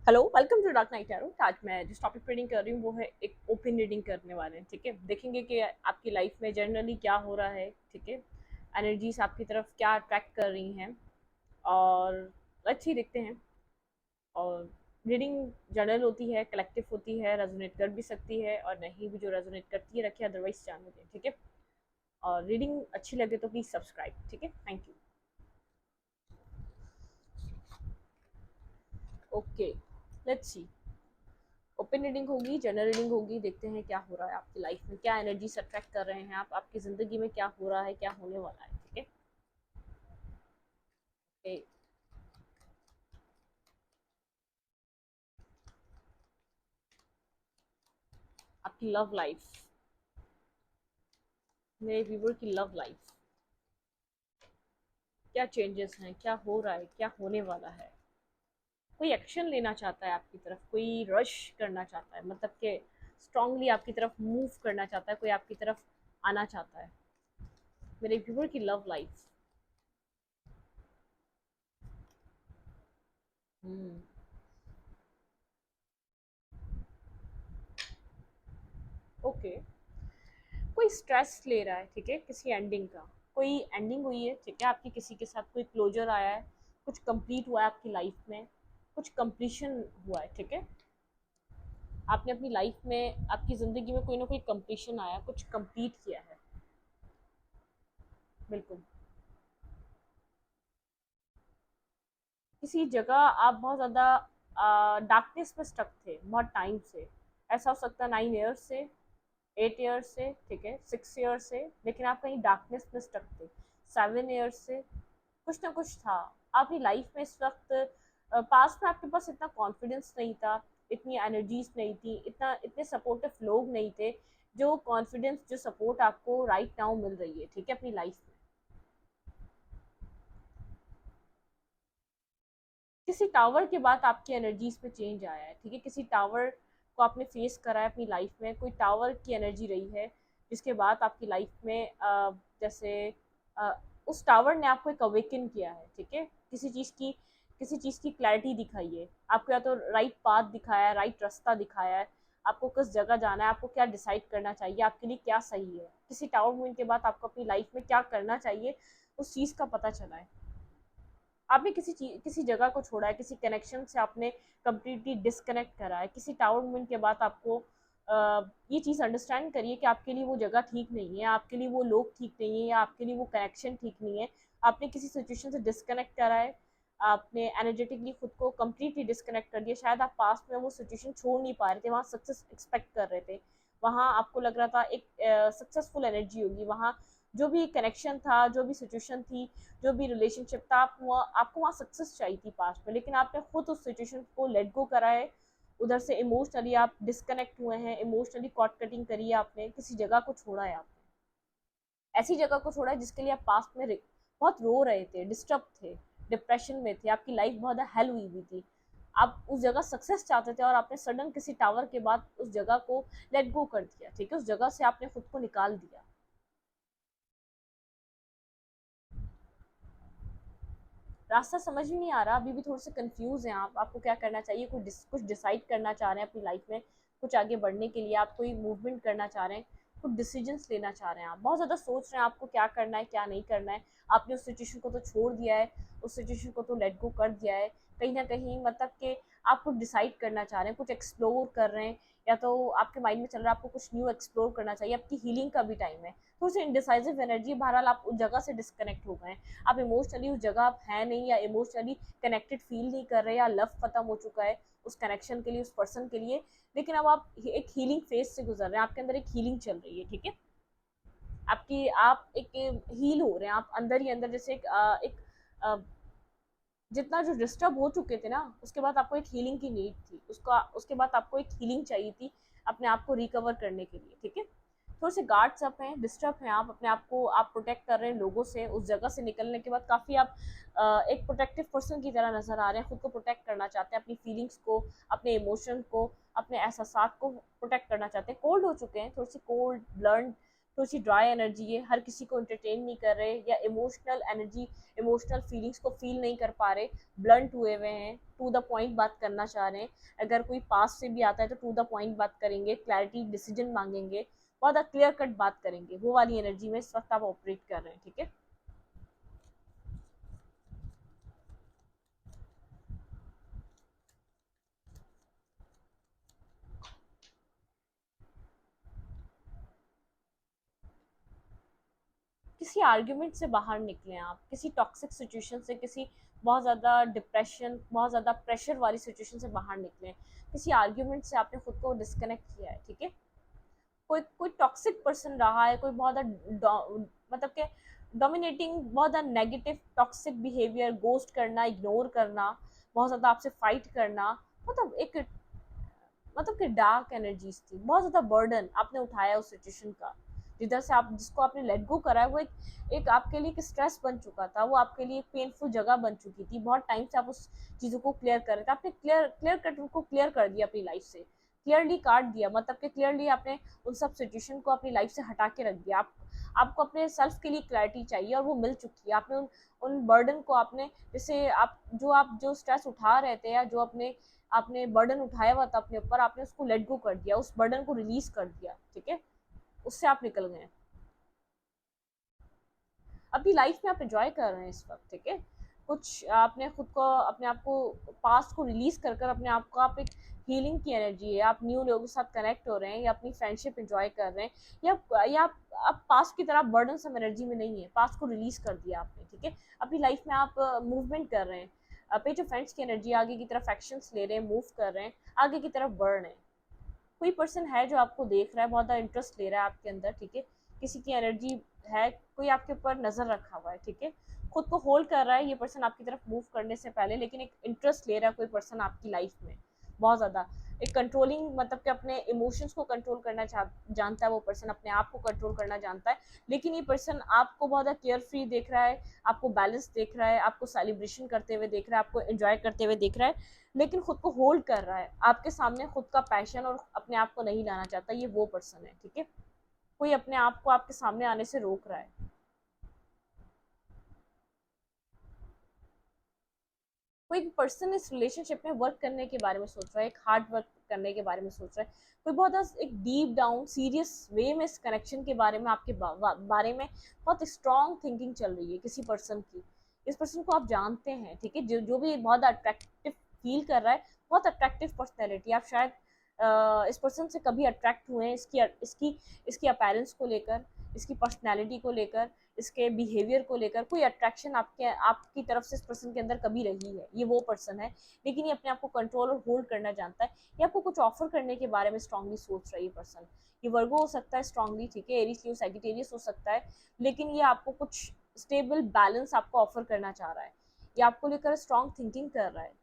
Hello, welcome to Dark Night Tarot. आज मैं जिस टॉपिक पे रीडिंग कर रही हूँ वो है एक ओपन रीडिंग करने वाले हैं। ठीक है, देखेंगे कि आपकी लाइफ में जनरली क्या हो रहा है। ठीक है, एनर्जीज आपकी तरफ क्या अट्रैक्ट कर रही हैं और अच्छी दिखते हैं। और रीडिंग जनरल होती है, कलेक्टिव होती है, रेजोनेट कर भी सकती है और नहीं भी। जो रेजोनेट करती है रखिए, अदरवाइज जाने दें। ठीक है, और रीडिंग अच्छी लगे तो प्लीज़ सब्सक्राइब। ठीक है, thank you. Okay, let's see. Open reading होगी, जनरल रीडिंग होगी। देखते हैं क्या हो रहा है आपकी लाइफ में, क्या एनर्जी अट्रैक्ट कर रहे हैं आप, आपकी ज़िंदगी में क्या हो रहा है, क्या होने वाला है। ठीक है, ओके। आपकी लव लाइफ, मेरे व्यूवर की लव लाइफ, क्या चेंजेस हैं, क्या हो रहा है, क्या होने वाला है। कोई एक्शन लेना चाहता है आपकी तरफ, कोई रश करना चाहता है, मतलब कि स्ट्रांगली आपकी तरफ मूव करना चाहता है, कोई आपकी तरफ आना चाहता है। मेरे व्यूवर की लव लाइफ। हम्म, ओके। कोई स्ट्रेस ले रहा है, ठीक है, किसी एंडिंग का। कोई एंडिंग हुई है, ठीक है, आपकी किसी के साथ कोई क्लोजर आया है, कुछ कंप्लीट हुआ है आपकी लाइफ में, कुछ कंप्लीशन हुआ है। ठीक है, आपने अपनी लाइफ में, आपकी ज़िंदगी में कोई ना कोई कंप्लीशन आया, कुछ कंप्लीट किया है। बिल्कुल। किसी जगह आप बहुत ज़्यादा डार्कनेस में स्टक थे बहुत टाइम से। ऐसा हो सकता है 9 ईयर्स से, 8 ईयर्स से, ठीक है, 6 ईयर्स से, लेकिन आप कहीं डार्कनेस में स्टक थे। 7 ईयर्स से कुछ ना कुछ था। आपकी लाइफ में इस वक्त पास में आपके पास इतना कॉन्फिडेंस नहीं था, इतनी एनर्जीज नहीं थी, इतने सपोर्टिव लोग नहीं थे, जो कॉन्फिडेंस, जो सपोर्ट आपको राइट नाउ मिल रही है। ठीक है, अपनी लाइफ में किसी टावर के बाद आपकी एनर्जीज में चेंज आया है। ठीक है, किसी टावर को आपने फेस करा है अपनी लाइफ में, कोई टावर की एनर्जी रही है, जिसके बाद आपकी लाइफ में जैसे अ, उस टावर ने आपको एक अवेकन किया है। ठीक है, किसी चीज़ की क्लैरिटी दिखाई है आपको, या तो राइट पाथ दिखाया है, राइट रास्ता दिखाया है, आपको किस जगह जाना है, आपको क्या डिसाइड करना चाहिए, आपके लिए क्या सही है। किसी टावर मूवमेंट के बाद आपको अपनी लाइफ में क्या करना चाहिए, उस चीज़ का पता चला है। आपने किसी जगह को छोड़ा है, किसी कनेक्शन से आपने कम्प्लीटली डिस्कनेक्ट करा है। किसी टावर मूवमेंट के बाद आपको ये चीज़ अंडरस्टैंड करिए कि आपके लिए वो जगह ठीक नहीं है, आपके लिए वो लोग ठीक नहीं है, या आपके लिए वो कनेक्शन ठीक नहीं है। आपने किसी सिचुएशन से डिस्कनेक्ट करा है, आपने एनर्जेटिकली खुद को कम्प्लीटली डिस्कनेक्ट कर दिया। शायद आप पास्ट में वो सिचुएशन छोड़ नहीं पा रहे थे, वहाँ सक्सेस एक्सपेक्ट कर रहे थे, वहाँ आपको लग रहा था एक सक्सेसफुल एनर्जी होगी, वहाँ जो भी कनेक्शन था, जो भी सिचुएशन थी, जो भी रिलेशनशिप था, आपको वहाँ सक्सेस चाहिए थी पास्ट में, लेकिन आपने खुद उस सिचुएशन को लेट गो करा है। उधर से इमोशनली आप डिस्कनेक्ट हुए हैं, इमोशनली कॉट कटिंग करी है आपने, किसी जगह को छोड़ा है आपने, ऐसी जगह को छोड़ा है जिसके लिए आप पास्ट में बहुत रो रहे थे, डिस्टर्ब थे, डिप्रेशन में थे, आपकी लाइफ बहुत हेल हुई हुई थी। आप उस जगह सक्सेस चाहते थे और आपने सडन किसी टावर के बाद उस जगह को लेट गो कर दिया। ठीक है, उस जगह से आपने खुद को निकाल दिया। रास्ता समझ में नहीं आ रहा, अभी भी थोड़े से कंफ्यूज हैं आप, आपको क्या करना चाहिए, कुछ डिसाइड करना चाह रहे हैं अपनी लाइफ में, कुछ आगे बढ़ने के लिए आप कोई मूवमेंट करना चाह रहे हैं, कुछ डिसीजंस लेना चाह रहे हैं, आप बहुत ज़्यादा सोच रहे हैं आपको क्या करना है क्या नहीं करना है। आपने उस सिचुएशन को तो छोड़ दिया है, उस सिचुएशन को तो लेट गो कर दिया है, कहीं ना कहीं मतलब कि आप कुछ डिसाइड करना चाह रहे हैं, कुछ एक्सप्लोर कर रहे हैं, या तो आपके माइंड में चल रहा है आपको कुछ न्यू एक्सप्लोर करना चाहिए, आपकी हीलिंग का भी टाइम है। थोड़ी सी इनडिसाइसिव एनर्जी, बहरहाल आप उस जगह से डिस्कनेक्ट हो गए हैं, आप इमोशनली उस जगह आप हैं नहीं, या इमोशनली कनेक्टेड फील नहीं कर रहे, या लव खत्म हो चुका है उस कनेक्शन के लिए, उस पर्सन के लिए। लेकिन अब आप एक हीलिंग फेज से गुजर रहे हैं, आपके अंदर एक हीलिंग चल रही है। ठीक है, आप एक हील हो रहे हैं, आप अंदर ही अंदर, जैसे अ, जितना जो डिस्टर्ब हो चुके थे ना, उसके बाद आपको एक हीलिंग की नीड थी, उसके बाद आपको एक हीलिंग चाहिए थी अपने आप को रिकवर करने के लिए। ठीक है, थोड़े से गार्ड्स अप हैं, डिस्टर्ब हैं, आप अपने आप को आप प्रोटेक्ट कर रहे हैं लोगों से। उस जगह से निकलने के बाद काफ़ी आप एक प्रोटेक्टिव पर्सन की तरह नजर आ रहे हैं, खुद को प्रोटेक्ट करना चाहते हैं, अपनी फीलिंग्स को, अपने इमोशन को, अपने एहसास को प्रोटेक्ट करना चाहते हैं। कोल्ड हो चुके हैं, थोड़ी सी कोल्ड ब्लर्न, थोड़ी सी ड्राई एनर्जी है, हर किसी को एंटरटेन नहीं कर रहे, या इमोशनल एनर्जी, इमोशनल फीलिंग्स को फील नहीं कर पा रहे, ब्लंट हुए हुए हैं, टू द पॉइंट बात करना चाह रहे हैं। अगर कोई पास से भी आता है तो टू द पॉइंट बात करेंगे, क्लैरिटी डिसीजन मांगेंगे, बहुत क्लियर कट बात करेंगे। वो वाली एनर्जी में इस वक्त आप ऑपरेट कर रहे हैं, ठीक है। किसी आर्ग्यूमेंट से बाहर निकले आप, किसी टॉक्सिक सिचुएशन से, किसी बहुत ज़्यादा डिप्रेशन, बहुत ज़्यादा प्रेशर वाली सिचुएशन से बाहर निकले, किसी आर्ग्यूमेंट से आपने खुद को डिस्कनेक्ट किया है, ठीक है। कोई कोई टॉक्सिक पर्सन रहा है, कोई बहुत मतलब के डोमिनेटिंग, बहुत ज़्यादा नेगेटिव टॉक्सिक बिहेवियर, गोस्ट करना, इग्नोर करना, बहुत ज़्यादा आपसे फाइट करना, मतलब एक मतलब कि डार्क एनर्जीज थी, बहुत ज़्यादा बर्डन आपने उठाया उस सिचुएशन का, जिधर से आप, जिसको आपने लेट गो करा है, वो एक आपके लिए एक स्ट्रेस बन चुका था, वो आपके लिए एक पेनफुल जगह बन चुकी थी, बहुत टाइम से आप उस चीज़ों को क्लियर कर रहे थे, आपने क्लियर क्लियर कट उनको क्लियर कर दिया अपनी लाइफ से, क्लियरली काट दिया, मतलब कि क्लियरली आपने उन सब सिचुएशन को अपनी लाइफ से हटा के रख दिया। आपको अपने सेल्फ के लिए क्लैरिटी चाहिए और वो मिल चुकी है। आपने उन बर्डन को, आपने जैसे आप जो स्ट्रेस उठा रहे थे, या जो अपने आपने बर्डन उठाया हुआ था अपने ऊपर, आपने उसको लेट गो कर दिया, उस बर्डन को रिलीज कर दिया, ठीक है, उससे आप निकल गए। अपनी लाइफ में आप एंजॉय कर रहे हैं इस वक्त, ठीक है। कुछ आपने खुद को, अपने आप को, पास्ट को रिलीज कर कर अपने आप को, आप एक हीलिंग की एनर्जी है, आप न्यू लोगों के साथ कनेक्ट हो रहे हैं, या अपनी फ्रेंडशिप एंजॉय कर रहे हैं, या आप पास्ट की तरह बर्डन सम एनर्जी में नहीं है, पास्ट को रिलीज कर दिया आपने, ठीक है। अपनी लाइफ में आप मूवमेंट कर रहे हैं, पेज ऑफ फ्रेंड्स की एनर्जी, आगे की तरफ एक्शंस ले रहे हैं, मूव कर रहे हैं, आगे की तरफ बढ़ रहे हैं। कोई पर्सन है जो आपको देख रहा है, बहुत ज़्यादा इंटरेस्ट ले रहा है आपके अंदर, ठीक है। किसी की एनर्जी है, कोई आपके ऊपर नज़र रखा हुआ है, ठीक है। खुद को होल्ड कर रहा है ये पर्सन आपकी तरफ मूव करने से पहले, लेकिन एक इंटरेस्ट ले रहा है कोई पर्सन आपकी लाइफ में, बहुत ज़्यादा एक कंट्रोलिंग, मतलब कि अपने इमोशंस को कंट्रोल करना जानता है वो पर्सन, अपने आप को कंट्रोल करना जानता है। लेकिन ये पर्सन आपको बहुत ज़्यादा केयर फ्री देख रहा है, आपको बैलेंस देख रहा है, आपको सेलिब्रेशन करते हुए देख रहा है, आपको एंजॉय करते हुए देख रहा है, लेकिन खुद को होल्ड कर रहा है आपके सामने, खुद का पैशन और अपने आप को नहीं लाना चाहता, ये वो पर्सन है, ठीक है। कोई अपने आप को आपके सामने आने से रोक रहा है। कोई पर्सन इस रिलेशनशिप में वर्क करने के बारे में सोच रहा है, एक हार्ड वर्क करने के बारे में सोच रहा है, कोई बहुत एक डीप डाउन सीरियस वे में इस कनेक्शन के बारे में, आपके बारे में बहुत स्ट्रॉन्ग थिंकिंग चल रही है किसी पर्सन की। इस पर्सन को आप जानते हैं, ठीक है, जो भी बहुत अट्रैक्टिव फील कर रहा है, बहुत अट्रैक्टिव पर्सनैलिटी, आप शायद इस पर्सन से कभी अट्रैक्ट हुए हैं, इसकी इसकी इसकी अपैरेंस को लेकर, इसकी पर्सनैलिटी को लेकर, इसके बिहेवियर को लेकर कोई अट्रैक्शन आपकी तरफ से इस पर्सन के अंदर कभी रही है, ये वो पर्सन है। लेकिन ये अपने आप को कंट्रोल और होल्ड करना जानता है, ये आपको कुछ ऑफर करने के बारे में स्ट्रांगली सोच रहा है ये पर्सन। ये वर्गो हो सकता है स्ट्रांगली, ठीक है, एरीज लियो सैजिटेरियस हो सकता है, लेकिन ये आपको कुछ स्टेबल बैलेंस आपको ऑफर करना चाह रहा है, ये आपको लेकर स्ट्रांग थिंकिंग कर रहा है,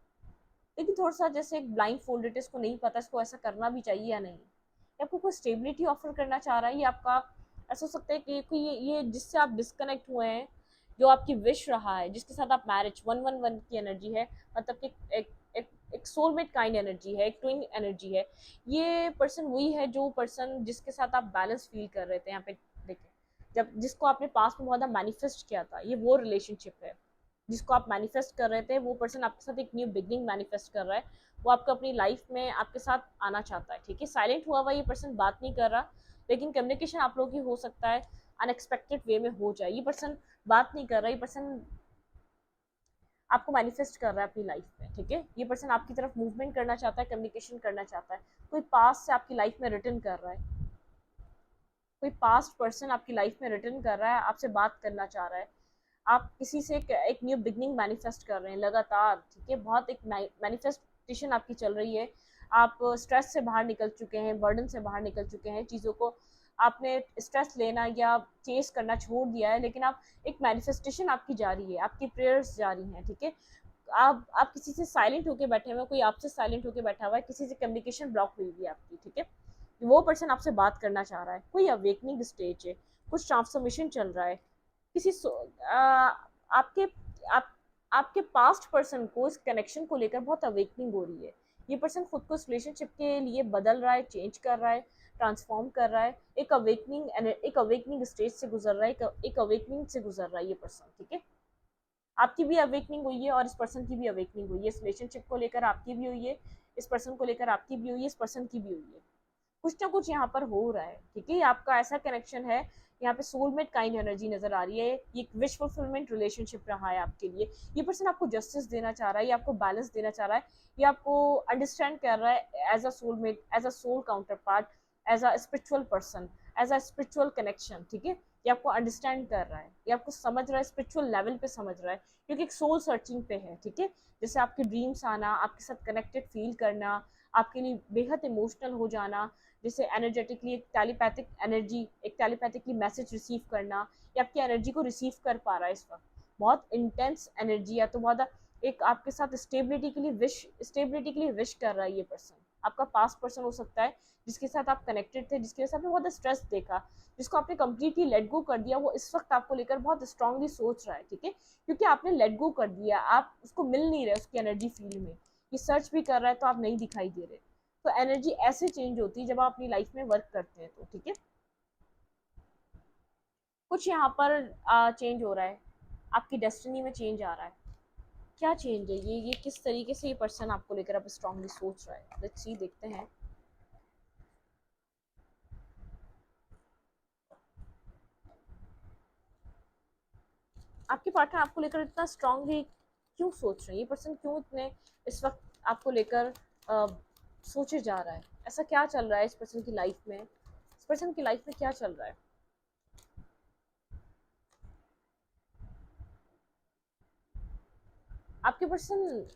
लेकिन थोड़ा सा जैसे एक ब्लाइंड फोल्डेड, इसको नहीं पता इसको ऐसा करना भी चाहिए या नहीं, ये आपको कोई स्टेबिलिटी ऑफर करना चाह रहा है। ये आपका ऐसा हो सकता है कि कोई ये जिससे आप डिस्कनेक्ट हुए हैं, जो आपकी विश रहा है, जिसके साथ आप मैरिज 111 की एनर्जी है, मतलब कि एक सोलमेट काइंड एनर्जी है, एक ट्विन एनर्जी है। ये पर्सन वही है, जो पर्सन जिसके साथ आप बैलेंस फील कर रहे थे यहाँ पे, देखें, जब जिसको आपने पास में बहुत मैनिफेस्ट किया था, ये वो रिलेशनशिप है जिसको आप मैनिफेस्ट कर रहे थे। वो पर्सन आपके साथ एक न्यू बिगनिंग मैनिफेस्ट कर रहा है, वो आपको अपनी लाइफ में आपके साथ आना चाहता है, ठीक है। साइलेंट हुआ हुआ ये पर्सन बात नहीं कर रहा, लेकिन कम्युनिकेशन आप लोगों की हो सकता है अनएक्सपेक्टेड वे में हो जाए। ये पर्सन बात नहीं कर रहा, ये पर्सन आपको मैनिफेस्ट कर रहा है अपनी लाइफ में, ठीक है। ये पर्सन आपकी तरफ मूवमेंट करना चाहता है, कम्युनिकेशन करना चाहता है, कोई पास्ट से आपकी लाइफ में रिटर्न कर रहा है, कोई पास्ट पर्सन आपकी लाइफ में रिटर्न कर रहा है, आपसे बात करना चाह रहा है, आप किसी से एक न्यू बिगनिंग मैनिफेस्ट कर रहे हैं लगातार, ठीक है, बहुत एक मैनिफेस्टेशन आपकी चल रही है। आप स्ट्रेस से बाहर निकल चुके हैं, बर्डन से बाहर निकल चुके हैं, चीज़ों को आपने स्ट्रेस लेना या चेस करना छोड़ दिया है, लेकिन आप एक मैनिफेस्टेशन आपकी जारी है, आपकी प्रेयर्स जारी हैं, ठीक है। आप किसी से साइलेंट होकर बैठे हुए हैं, कोई आपसे साइलेंट होकर बैठा हुआ है, किसी से कम्युनिकेशन ब्लॉक हुई हुई है आपकी, ठीक है। वो पर्सन आपसे बात करना चाह रहा है, कोई अवेकनिंग स्टेज है, कुछ ट्रांसफॉर्मेशन चल रहा है, किसी आपके आप आपके पास्ट पर्सन को इस कनेक्शन को लेकर बहुत अवेकनिंग हो रही है। ये पर्सन खुद को इस रिलेशनशिप के लिए बदल रहा है, चेंज कर रहा है, ट्रांसफॉर्म कर रहा है, एक अवेकनिंग स्टेज से गुजर रहा है, एक अवेकनिंग से गुजर रहा है ये पर्सन, ठीक है। आपकी भी अवेकनिंग हुई है और इस पर्सन की भी अवेकनिंग हुई है, इस रिलेशनशिप को लेकर आपकी भी हुई है, इस पर्सन को लेकर आपकी भी हुई है, इस पर्सन की भी हुई है। कुछ ना कुछ यहाँ पर हो रहा है, ठीक है। ये आपका ऐसा कनेक्शन है, यहाँ पे सोलमेट काइंड एनर्जी नजर आ रही है, ये एक विश फुलफिलमेंट रिलेशनशिप रहा है आपके लिए। ये पर्सन आपको जस्टिस देना चाह रहा है, ये आपको बैलेंस देना चाह रहा है, ये आपको अंडरस्टैंड कर रहा है as a soulmate, as a soul counterpart, as a spiritual person, as a spiritual connection, ठीक है। ये आपको अंडरस्टैंड कर रहा है, ये आपको समझ रहा है, स्पिरिचुअल लेवल पे समझ रहा है, क्योंकि एक सोल सर्चिंग पे है, ठीक है। जैसे आपके ड्रीम्स आना, आपके साथ कनेक्टेड फील करना, आपके लिए बेहद इमोशनल हो जाना, जैसे एनर्जेटिकली एक टेलीपैथिकली मैसेज रिसीव करना, या आपकी एनर्जी को रिसीव कर पा रहा है इस वक्त, बहुत इंटेंस एनर्जी है, तो बहुत एक आपके साथ स्टेबिलिटी के लिए विश कर रहा है ये पर्सन। आपका पास्ट पर्सन हो सकता है जिसके साथ आप कनेक्टेड थे, जिसके वजह से आपने बहुत स्ट्रेस देखा, जिसको आपने कंप्लीटली लेट गो कर दिया, वो इस वक्त आपको लेकर बहुत स्ट्रांगली सोच रहा है, ठीक है, क्योंकि आपने लेट गो कर दिया, आप उसको मिल नहीं रहे उसकी एनर्जी फील्ड में, ये सर्च भी कर रहा है तो आप नहीं दिखाई दे रहे। तो एनर्जी ऐसे चेंज होती है जब आप अपनी लाइफ में वर्क करते हैं, तो ठीक है। कुछ यहाँ पर चेंज हो रहा है, आपकी डेस्टिनी में चेंज आ रहा है। क्या चेंज है ये किस तरीके से ये पर्सन आपको लेकर अब स्ट्रांगली सोच रहा है, लेट्स सी, देखते हैं। आपके पार्टनर आपको लेकर इतना स्ट्रांगली क्यों सोच रहे हैं, ये पर्सन क्यों इतने इस वक्त आपको लेकर सोचे जा रहा है, ऐसा क्या चल रहा है इस पर्सन की लाइफ में, इस पर्सन की लाइफ में क्या चल रहा है। आपके पर्सन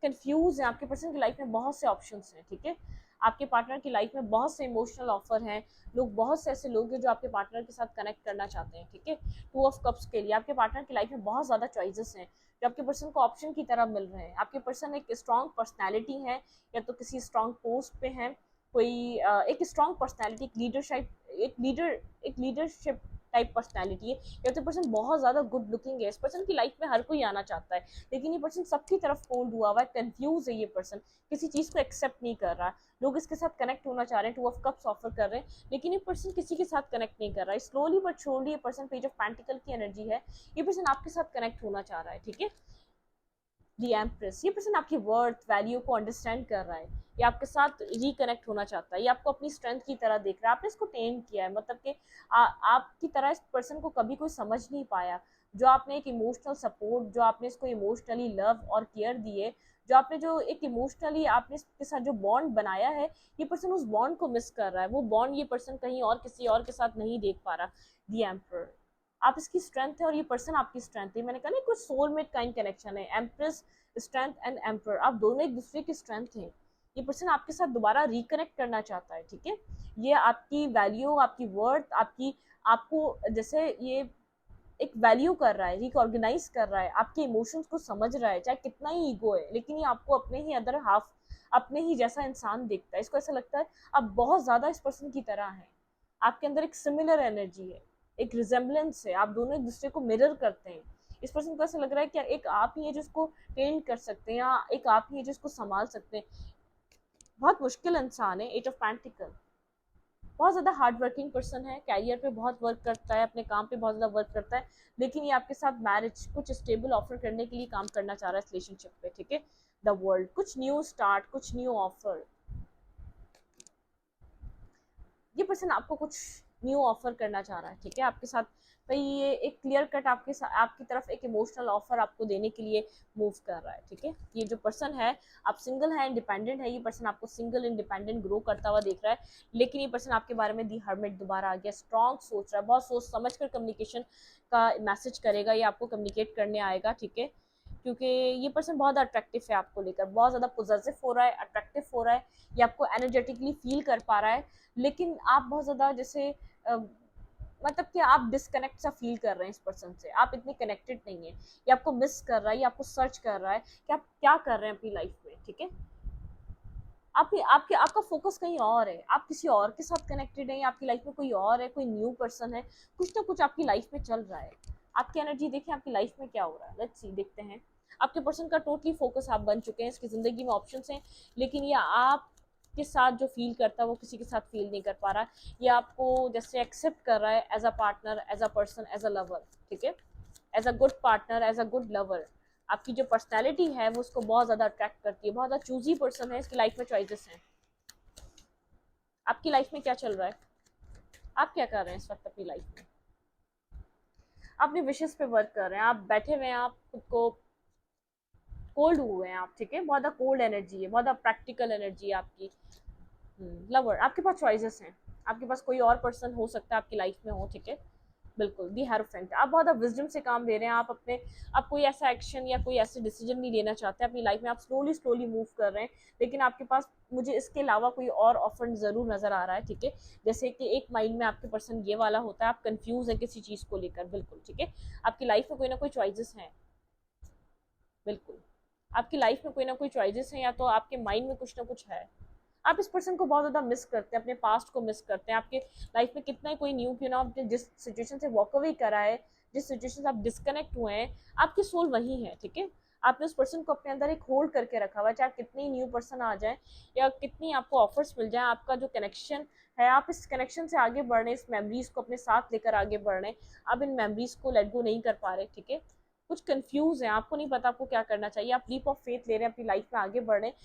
कंफ्यूज है, आपके पर्सन की लाइफ में बहुत से ऑप्शंस हैं, ठीक है। आपके पार्टनर की लाइफ में बहुत से इमोशनल ऑफर हैं, लोग, बहुत से ऐसे लोग हैं जो आपके पार्टनर के साथ कनेक्ट करना चाहते हैं, ठीक है। टू ऑफ कप्स के लिए आपके पार्टनर की लाइफ में बहुत ज़्यादा चॉइसेस हैं जो आपके पर्सन को ऑप्शन की तरह मिल रहे हैं। आपके पर्सन एक स्ट्रॉन्ग पर्सनैलिटी है, या तो किसी स्ट्रॉन्ग पोस्ट पे है, कोई एक स्ट्रॉन्ग पर्सनैलिटी, एक लीडरशिप टाइप पर्सनैलिटी है, या तो पर्सन बहुत ज़्यादा गुड लुकिंग है। इस पर्सन की लाइफ में हर कोई आना चाहता है, लेकिन ये पर्सन सबकी तरफ कोल्ड हुआ हुआ है, कंफ्यूज है ये पर्सन, किसी चीज़ को एक्सेप्ट नहीं कर रहा। लोग इसके साथ कनेक्ट होना चाह रहे हैं, टू ऑफ कप्स ऑफर कर रहे हैं, लेकिन ये पर्सन किसी के साथ कनेक्ट नहीं कर रहा है। स्लोली बट श्योरली ये पर्सन पेज ऑफ पेंटिकल की एनर्जी है, ये पर्सन आपके साथ कनेक्ट होना चाह रहा है, ठीक है। दी एम्प्रेस, ये पर्सन आपकी वर्थ वैल्यू को अंडरस्टैंड कर रहा है, ये आपके साथ रिकनेक्ट होना चाहता है, ये आपको अपनी स्ट्रेंथ की तरह देख रहा है, आपने इसको टेम किया है, मतलब कि आपकी तरह इस पर्सन को कभी कोई समझ नहीं पाया। जो आपने एक इमोशनल सपोर्ट, जो आपने इसको इमोशनली लव और केयर दिए, जो आपने जो एक इमोशनली आपने इसके साथ जो बॉन्ड बनाया है, ये पर्सन उस बॉन्ड को मिस कर रहा है, वो बॉन्ड ये पर्सन कहीं और किसी और के साथ नहीं देख पा रहा। दी एम्पर, आप इसकी स्ट्रेंथ है और ये पर्सन आपकी स्ट्रेंथ है, मैंने कहा ना कुछ सोलमेट काइंड कनेक्शन है, एम्प्रेस स्ट्रेंथ एंड एम्पर, आप दोनों एक दूसरे की स्ट्रेंथ हैं। ये पर्सन आपके साथ दोबारा रिकनेक्ट करना चाहता है, ठीक है। ये आपकी वैल्यू, आपकी वर्थ, आपकी, आपको जैसे ये एक वैल्यू कर रहा है, रिकॉर्गेनाइज कर रहा है, आपके इमोशंस को समझ रहा है, चाहे कितना ही ईगो है, लेकिन ये आपको अपने ही अदर हाफ, अपने ही जैसा इंसान देखता है। इसको ऐसा लगता है आप बहुत ज्यादा इस पर्सन की तरह हैं, आपके अंदर एक सिमिलर एनर्जी है, एक रिजेम्बलेंस है, आप दोनों एक दूसरे को मिरर करते हैं। इस पर्सन को ऐसा लग रहा है कि एक आप ही है जिसको ट्रेन कर सकते हैं, या एक आप ही है जिसको संभाल सकते हैं। बहुत मुश्किल इंसान है, एट ऑफ पेंटिकल, बहुत ज़्यादा हार्ड वर्किंग पर्सन है, कैरियर पे बहुत वर्क करता है, अपने काम पे बहुत ज़्यादा वर्क करता है, लेकिन ये आपके साथ मैरिज, कुछ स्टेबल ऑफर करने के लिए काम करना चाह रहा है इस रिलेशनशिप पे, ठीक है। द वर्ल्ड, कुछ न्यू स्टार्ट, कुछ न्यू ऑफर, ये पर्सन आपको कुछ न्यू ऑफर करना चाह रहा है, ठीक है, आपके साथ। भाई ये एक क्लियर कट आपकी तरफ एक इमोशनल ऑफर आपको देने के लिए मूव कर रहा है, ठीक है। ये जो पर्सन है, आप सिंगल है, इंडिपेंडेंट है, ये पर्सन आपको सिंगल इंडिपेंडेंट ग्रो करता हुआ देख रहा है, लेकिन ये पर्सन आपके बारे में दी हर्मिट दोबारा आ गया, स्ट्रॉन्ग सोच रहा है, बहुत सोच समझ कर कम्युनिकेशन का मैसेज करेगा, ये आपको कम्युनिकेट करने आएगा, ठीक है, क्योंकि ये पर्सन बहुत अट्रैक्टिव है आपको लेकर, बहुत ज़्यादा पॉजिटिव हो रहा है, अट्रैक्टिव हो रहा है, ये आपको एनर्जेटिकली फील कर पा रहा है, लेकिन आप बहुत ज़्यादा जैसे मतलब कि आप डिस्कनेक्ट सा फील कर रहे हैं इस पर्सन से, आप इतने कनेक्टेड नहीं है, ये आपको मिस कर रहा है, ये आपको सर्च कर रहा है कि आप क्या कर रहे हैं अपनी लाइफ में, ठीक है। आपका फोकस कहीं और है, आप किसी और के साथ कनेक्टेड हैं, आपकी लाइफ में कोई और है, कोई न्यू पर्सन है, कुछ ना कुछ आपकी लाइफ में चल रहा है। आपकी एनर्जी देखिए आपकी लाइफ में क्या हो रहा है, लेट्स सी, देखते हैं। आपके पर्सन का टोटली फोकस आप बन चुके हैं, इसकी ज़िंदगी में ऑप्शंस हैं, लेकिन ये आप के साथ जो फील करता है वो किसी के साथ फील नहीं कर पा रहा, ये आपको जैसे एक्सेप्ट कर रहा है as a partner, as a person, as a lover, ठीक है, as a good partner, as a good lover. आपकी जो पर्सनैलिटी है वो उसको बहुत ज़्यादा अट्रैक्ट करती है, बहुत ज़्यादा चूजी पर्सन है, इसकी लाइफ में चॉइसेस हैं। आपकी लाइफ में क्या चल रहा है, आप क्या कर रहे हैं इस वक्त अपनी लाइफ में? अपने विशेष पे वर्क कर रहे हैं, आप बैठे हुए हैं, आप खुद को कोल्ड हुए हैं आप, ठीक है, बहुत ज़्यादा कोल्ड एनर्जी है, बहुत ज़्यादा प्रैक्टिकल एनर्जी है आपकी। लवर, आपके पास चॉइसेस हैं, आपके पास कोई और पर्सन हो सकता है आपकी लाइफ में हो, ठीक है, बिल्कुल दी हेरोफेंट, आप बहुत विजडम से काम ले रहे हैं, आप कोई ऐसा एक्शन या कोई ऐसे डिसीजन नहीं लेना चाहते अपनी लाइफ में, आप स्लोली स्लोली मूव कर रहे हैं, लेकिन आपके पास मुझे इसके अलावा कोई और ऑफर जरूर नजर आ रहा है, ठीक है, जैसे कि एक माइंड में आपके पर्सन ये वाला होता है, आप कंफ्यूज है किसी चीज को लेकर, बिल्कुल ठीक है, आपकी लाइफ में कोई ना कोई चॉइसेस हैं, बिल्कुल आपकी लाइफ में कोई ना कोई चॉइसेस हैं, या तो आपके माइंड में कुछ ना कुछ है, आप इस पर्सन को बहुत ज़्यादा मिस करते हैं, अपने पास्ट को मिस करते हैं, आपके लाइफ में कितना ही कोई न्यू क्यों ना आपने जिस सिचुएशन से वॉक अवे करा है, जिस सिचुएशन से आप डिस्कनेक्ट हुए हैं, आपकी सोल वही है, ठीक है, आपने उस पर्सन को अपने अंदर एक होल्ड करके रखा हुआ है, चाहे कितनी न्यू पर्सन आ जाए या कितनी आपको ऑफर्स मिल जाए, आपका जो कनेक्शन है, आप इस कनेक्शन से आगे बढ़ रहे हैं, इस मेमोरीज को अपने साथ लेकर आगे बढ़ रहे हैं, आप इन मेमोरीज को लेट गो नहीं कर पा रहे, ठीक है, कुछ कंफ्यूज है, आपको नहीं पता आपको क्या करना चाहिए, आप लीप ऑफ फेथ ले रहे हैं, अपनी लाइफ में आगे बढ़ रहे हैं,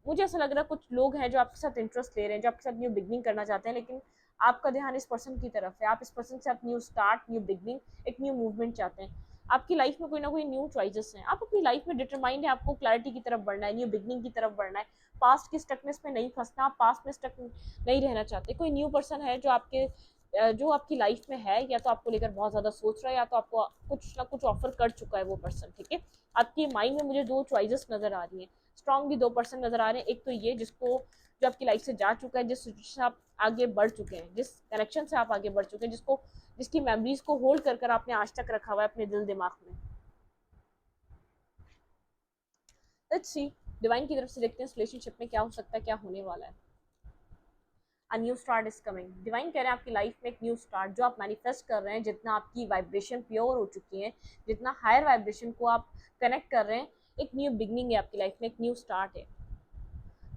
मुझे ऐसा लग रहा है कुछ लोग हैं जो आपके साथ इंटरेस्ट ले रहे हैं, जो आपके साथ न्यू बिगनिंग करना चाहते हैं, लेकिन आपका ध्यान इस पर्सन की तरफ है, आप इस पर्सन से आप न्यू स्टार्ट, न्यू बिगनिंग, एक न्यू मूवमेंट चाहते हैं, आपकी लाइफ में कोई ना कोई न्यू चॉइसेस हैं, आप अपनी लाइफ में डिटरमाइंड है, आपको क्लैरिटी की तरफ बढ़ना है, न्यू बिगनिंग की तरफ बढ़ना है, पास्ट की स्टकनेस में नहीं फंसना, आप पास्ट में स्टक नहीं रहना चाहते, कोई न्यू पर्सन है जो आपकी लाइफ में है, या तो आपको लेकर बहुत ज्यादा सोच रहा है, या तो आपको कुछ ना कुछ ऑफर कर चुका है वो पर्सन, ठीक है, आपके माइंड में मुझे दो चॉइसेस नजर आ रही हैं, स्ट्रांगली दो पर्सन नजर आ रहे हैं, एक तो ये जो आपकी लाइफ से जा चुका है, जिस सिचुएशन से आप आगे बढ़ चुके हैं, जिस कनेक्शन से आप आगे बढ़ चुके हैं, जिसकी मेमोरीज को होल्ड कर आपने आज तक रखा हुआ है अपने दिल दिमाग में। लेट्स सी, डिवाइन की तरफ से देखते हैं इस रिलेशनशिप में क्या हो सकता है, क्या होने वाला है। अ new start is coming, divine कह रहे हैं आपकी लाइफ में एक न्यू स्टार्ट, जो आप मैनिफेस्ट कर रहे हैं, जितना आपकी वाइब्रेशन प्योर हो चुकी है, जितना हायर वाइब्रेशन को आप कनेक्ट कर रहे हैं, एक न्यू बिगनिंग है आपकी लाइफ में, एक न्यू स्टार्ट है।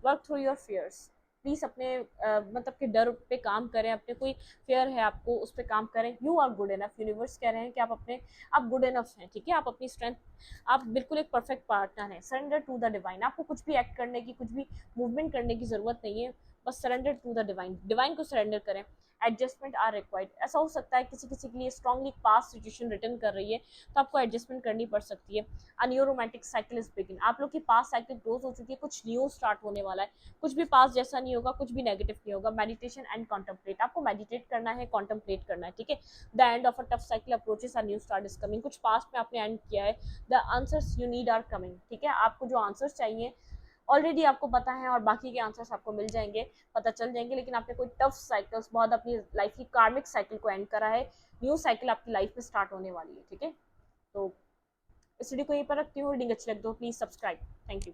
Work through your fears, please अपने मतलब के डर पे काम करें, अपने कोई फेयर है आपको उस पर काम करें, you are good enough, universe कह रहे हैं कि आप गुड इनफ हैं, ठीक है, आप अपनी स्ट्रेंथ, आप बिल्कुल एक परफेक्ट पार्टनर हैं, सरेंडर टू द डिवाइन, आपको कुछ भी एक्ट करने की, कुछ भी मूवमेंट करने की जरूरत नहीं है, बस surrender to the divine, divine को सरेंडर करें। एडजस्टमेंट आर रिक्वायर्ड, ऐसा हो सकता है किसी किसी के लिए स्ट्रांगली पास्ट सिचुएशन रिटर्न कर रही है, तो आपको एडजस्टमेंट करनी पड़ सकती है। A new romantic cycle is begin, आप लोग की पास्ट साइकिल क्लोज हो चुकी है, कुछ न्यू स्टार्ट होने वाला है, कुछ भी पास्ट जैसा नहीं होगा, कुछ भी नेगेटिव नहीं होगा। मेडिटेशन एंड कॉन्टम्पलेट, आपको मेडिटेट करना है, कॉन्टम्पलेट करना है, ठीक है। The end of a tough cycle approaches, a new start is coming, कुछ पास्ट में आपने एंड किया है, the answers you need are coming, ठीक है, आपको जो आंसर्स चाहिए ऑलरेडी आपको पता है, और बाकी के आंसर्स आपको मिल जाएंगे, पता चल जाएंगे, लेकिन आपने कोई टफ साइकिल्स, बहुत अपनी लाइफ की कार्मिक साइकिल को एंड करा है, न्यू साइकिल आपकी लाइफ में स्टार्ट होने वाली है, ठीक है। तो इस वीडियो को यहीं पर रखती हूँ, रीडिंग अच्छी लगी तो प्लीज सब्सक्राइब, थैंक यू।